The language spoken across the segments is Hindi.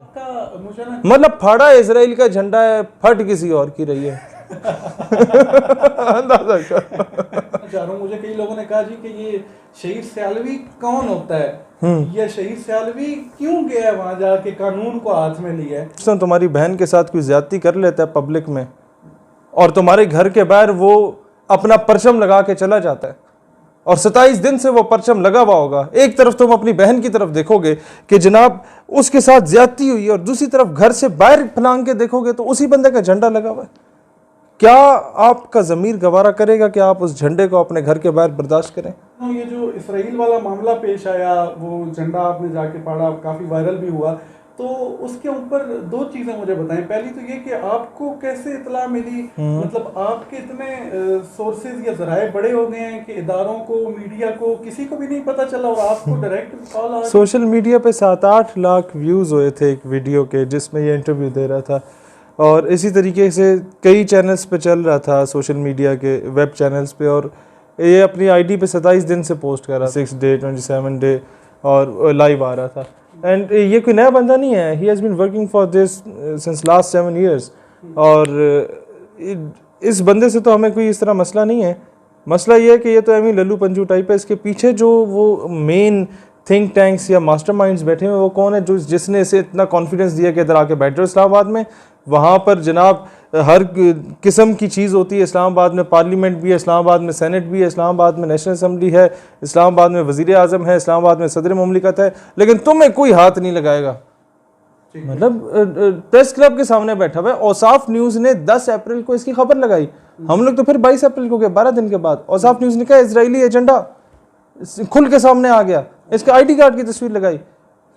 मुझे ना मतलब फाड़ा इजराइल का झंडा है, फट किसी और की रही है। अंदाजा चाह रहा हूँ, मुझे कई लोगों ने कहा जी कि ये शहीद सियालवी कौन होता है, ये शहीद सियालवी क्यों गया है वहां जाके कानून को हाथ में लिया है। तो तुम्हारी बहन के साथ कोई ज्यादती कर लेता है पब्लिक में और तुम्हारे घर के बाहर वो अपना परचम लगा के चला जाता है और 27 दिन से वो परचम लगा हुआ होगा, एक तरफ तुम अपनी बहन की तरफ देखोगे कि जनाब उसके साथ ज्यादती हुई और दूसरी तरफ घर से बाहर फलांग के देखोगे तो उसी बंदे का झंडा लगा हुआ है। क्या आपका ज़मीर गवारा करेगा कि आप उस झंडे को अपने घर के बाहर बर्दाश्त करें? ये जो इसराइल वाला मामला पेश आया, वो झंडा आपने जाके पढ़ा, काफी वायरल भी हुआ, तो उसके ऊपर दो चीजें मुझे बताएं। पहली तो ये कि आपको कैसे इतला मिली, मतलब आपके इतने सोर्सेज या जराए बड़े हो गए हैं कि इदारों को, मीडिया को, किसी को भी नहीं पता चला और आपको डायरेक्ट कॉल आ गई? सोशल मीडिया पे 7-8 लाख व्यूज़ हुए थे एक वीडियो के जिसमें ये इंटरव्यू दे रहा था और इसी तरीके से कई चैनल्स पे चल रहा था, सोशल मीडिया के वेब चैनल्स पे, और ये अपनी आईडी पे 27 दिन से पोस्ट कर रहा, 6 डे 27 डे और लाइव आ रहा था। एंड ये कोई नया बंदा नहीं है, he has been working for this since last 7 years। और इस बंदे से तो हमें कोई इस तरह मसला नहीं है। मसला ये है कि ये तो एमी लल्लू पंजू टाइप है। इसके पीछे जो वो मेन थिंक टैंक्स या मास्टरमाइंड्स बैठे हुए वो कौन है जो जिसने इसे इतना कॉन्फिडेंस दिया कि इधर आके बैठ जाओ इस्लामाबाद में। वहाँ पर जनाब हर किस्म की चीज़ होती है। इस्लामाबाद में पार्लियामेंट भी है, इस्लामाबाद में सेनेट भी है, इस्लामाबाद में नेशनल असम्बली है, इस्लामाबाद में वज़ीर आज़म है, इस्लामाबाद में सदर मुमलिकत है, लेकिन तुम्हें कोई हाथ नहीं लगाएगा। मतलब प्रेस क्लब के सामने बैठा हुआ है। औसाफ न्यूज़ ने 10 अप्रैल को इसकी खबर लगाई, हम लोग तो फिर 22 अप्रैल को गए, 12 दिन के बाद औसाफ न्यूज़ ने कहा इजरायली एजेंडा खुल के सामने आ गया, इसका आईडी कार्ड की तस्वीर लगाई।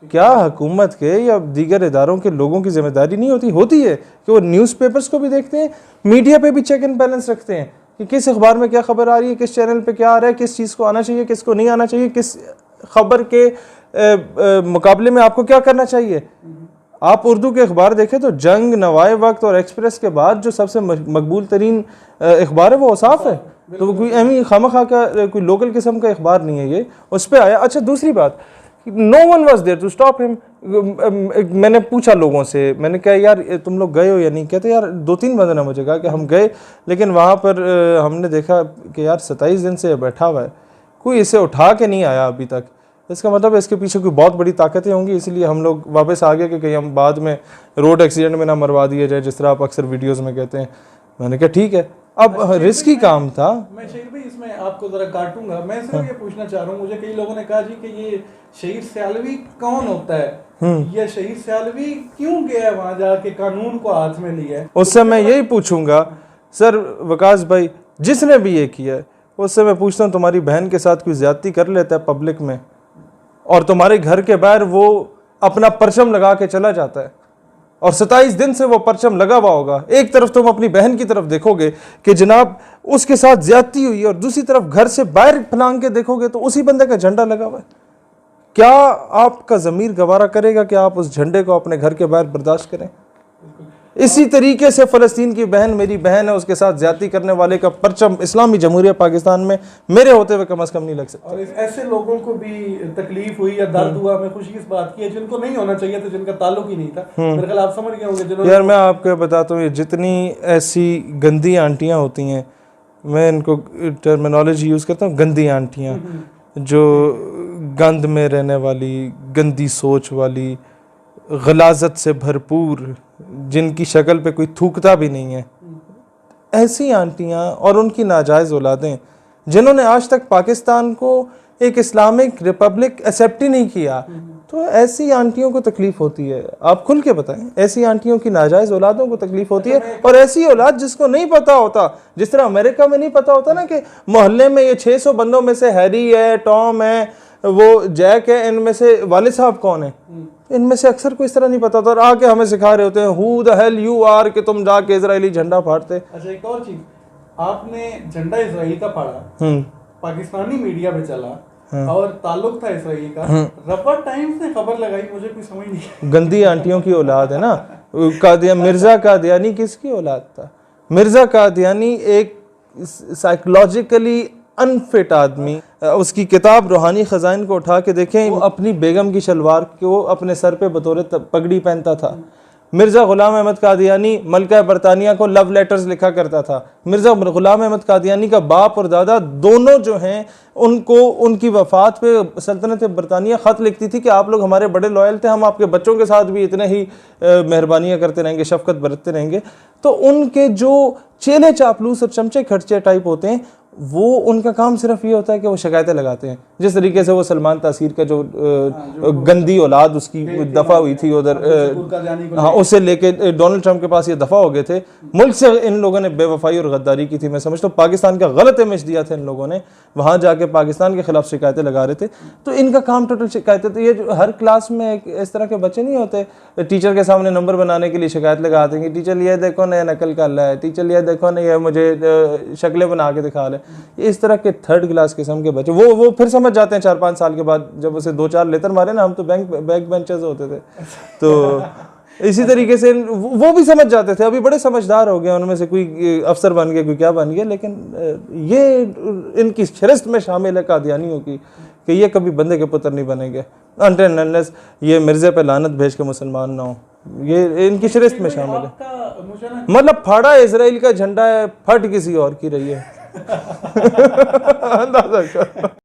क्या हुकूमत के या दीगर इदारों के लोगों की जिम्मेदारी नहीं होती है कि वो न्यूज़पेपर्स को भी देखते हैं, मीडिया पे भी चेक एंड बैलेंस रखते हैं कि किस अखबार में क्या खबर आ रही है, किस चैनल पे क्या आ रहा है, किस चीज़ को आना चाहिए, किसको नहीं आना चाहिए, किस खबर के मुकाबले में आपको क्या करना चाहिए। आप उर्दू के अखबार देखें तो जंग, नवाए वक्त और एक्सप्रेस के बाद जो सबसे मकबूल तरीन अखबार है वो औसाफ है। तो कोई एमी खामखा का कोई लोकल किस्म का अखबार नहीं है ये, उस पर आया। अच्छा, दूसरी बात, no one was there to stop him. मैंने पूछा लोगों से, मैंने कहा यार तुम लोग गए हो या नहीं? कहते यार 2-3 बंदे ने मुझे कहा कि हम गए, लेकिन वहाँ पर हमने देखा कि यार 27 दिन से बैठा हुआ है, कोई इसे उठा के नहीं आया अभी तक। इसका मतलब इसके पीछे कोई बहुत बड़ी ताकतें होंगी, इसलिए हम लोग वापस आ गए कि कहीं हम बाद में रोड एक्सीडेंट में ना मरवा दिए जाए, जिस तरह आप अक्सर वीडियोज़ में कहते हैं। मैंने कहा ठीक है, अब रिस्की काम था। मैं शहीद भाई इसमें आपको जरा काटूंगा। मैं सिर्फ ये पूछना चाह रहा हूँ, मुझे कई लोगों ने कहा जी कि ये शहीद सियालवी कौन होता है, ये शहीद सियालवी क्यों गया है वहां जाके कानून को हाथ में लिया है। उससे मैं यही पूछूंगा सर वकास भाई, जिसने भी ये किया है उससे मैं पूछता हूँ, तुम्हारी बहन के साथ कोई ज्यादती कर लेता है पब्लिक में और तुम्हारे घर के बाहर वो अपना परचम लगा के चला जाता है और 27 दिन से वो परचम लगा हुआ होगा, एक तरफ तुम अपनी बहन की तरफ देखोगे कि जनाब उसके साथ ज्यादती हुई और दूसरी तरफ घर से बाहर फलांग के देखोगे तो उसी बंदे का झंडा लगा हुआ है। क्या आपका ज़मीर गवारा करेगा कि आप उस झंडे को अपने घर के बाहर बर्दाश्त करें? इसी तरीके से फ़लस्तीन की बहन मेरी बहन है, उसके साथ ज्यादती करने वाले का परचम इस्लामी जमहूरिया पाकिस्तान में मेरे होते हुए कम अज़ कम नहीं लग सकता। और ऐसे लोगों को भी तकलीफ हुई या दर्द हुआ, मैं खुशी इस बात की है जिनको नहीं होना चाहिए था, जिनका ताल्लुक ही नहीं था। मेरे ख्याल आप समझ गए होंगे। यार मैं आपको बताता हूँ, ये जितनी ऐसी गंदी आंटियाँ होती हैं, मैं इनको टर्मिनोलॉजी यूज़ करता हूँ, गंदी आंटियाँ, जो गंद में रहने वाली, गंदी सोच वाली, गलाजत से भरपूर, जिनकी शक्ल पे कोई थूकता भी नहीं है, ऐसी आंटियाँ और उनकी नाजायज़ औलादें जिन्होंने आज तक पाकिस्तान को एक इस्लामिक रिपब्लिक एक्सेप्ट ही नहीं किया, तो ऐसी आंटियों को तकलीफ़ होती है। आप खुल के बताएं, ऐसी आंटियों की नाजायज़ औलादों को तकलीफ़ होती है। और ऐसी औलाद जिसको नहीं पता होता, जिस तरह अमेरिका में नहीं पता होता ना कि मोहल्ले में ये 600 बंदों में से हैरी है, टॉम है, वो जैक है, इनमें से वालिद साहब कौन है, इनमें से अक्सर को इस तरह नहीं पता होता और आके हमें सिखा रहे होते हैं who the hell you are कि तुम जाके इजरायली झंडा फाड़ते। अच्छा, एक और चीज, आपने झंडा इजराइल का फाड़ा, पाकिस्तानी मीडिया पे चला और ताल्लुक था इसराइल का, रबर टाइम्स ने खबर लगाई, मुझे कोई समझ नहीं। गंदी आंटियों की औलाद है ना। मिर्जा कादियानी किसकी औलाद था? मिर्जा कादियानी एक साइकोलॉजिकली अनफिट आदमी, उसकी किताब रूहानी ख़ज़ाइन को उठा के देखें, वो अपनी बेगम की शलवार को अपने सर पे बतौर पगड़ी पहनता था। मिर्ज़ा ग़ुलाम अहमद कादियानी मलका बरतानिया को लव लेटर्स लिखा करता था। मिर्ज़ा ग़ुलाम अहमद कादियानी का बाप और दादा दोनों जो हैं उनको उनकी वफ़ात पे सल्तनत बरतानिया ख़त लिखती थी कि आप लोग हमारे बड़े लॉयल थे, हम आपके बच्चों के साथ भी इतने ही मेहरबानियाँ करते रहेंगे, शफ़क़त बरतते रहेंगे। तो उनके जो चेले चापलूस और चमचे खर्चे टाइप होते हैं, वो उनका काम सिर्फ ये होता है कि वो शिकायतें लगाते हैं। जिस तरीके से वो सलमान तासीर का जो गंदी औलाद उसकी दफ़ा हुई थी उधर, हाँ, उससे लेके डोनाल्ड ट्रंप के पास ये दफ़ा हो गए थे। मुल्क से इन लोगों ने बेवफाई और गद्दारी की थी। मैं समझता हूँ पाकिस्तान का गलत इमेज दिया था इन लोगों ने, वहाँ जाके पाकिस्तान के खिलाफ शिकायतें लगा रहे थे। तो इनका काम टोटल शिकायतें। तो ये जो हर क्लास में इस तरह के बच्चे नहीं होते, टीचर के सामने नंबर बनाने के लिए शिकायत लगा देंगे, टीचर ये देखो ना ये नकल कर रहा है, टीचर ये देखो ना ये मुझे शक्लें बना के दिखा रहे। इस तरह के थर्ड क्लास किस्म के बच्चे वो फिर समझ जाते हैं 4-5 साल के बाद, जब उसे 2-4 लेटर मारे ना, हम तो बैक बेंचर्स होते थे, तो इसी तरीके से वो भी समझ जाते थे। अभी बड़े समझदार हो गए, उनमें से कोई अफसर बन गया, कोई क्या बन गया। लेकिन ये इनकी शिरस्त में शामिल है कादियानियों की कि ये कभी बंदे के पुत्र नहीं बनेंगे अनटिल अनलेस ये मिर्ज़े पे लानत भेज के मुसलमान ना हो। ये इनकी शिरस्त में शामिल है। मतलब फाड़ा इजराइल का झंडा है, फट किसी और की रही है। अंदाजा कर।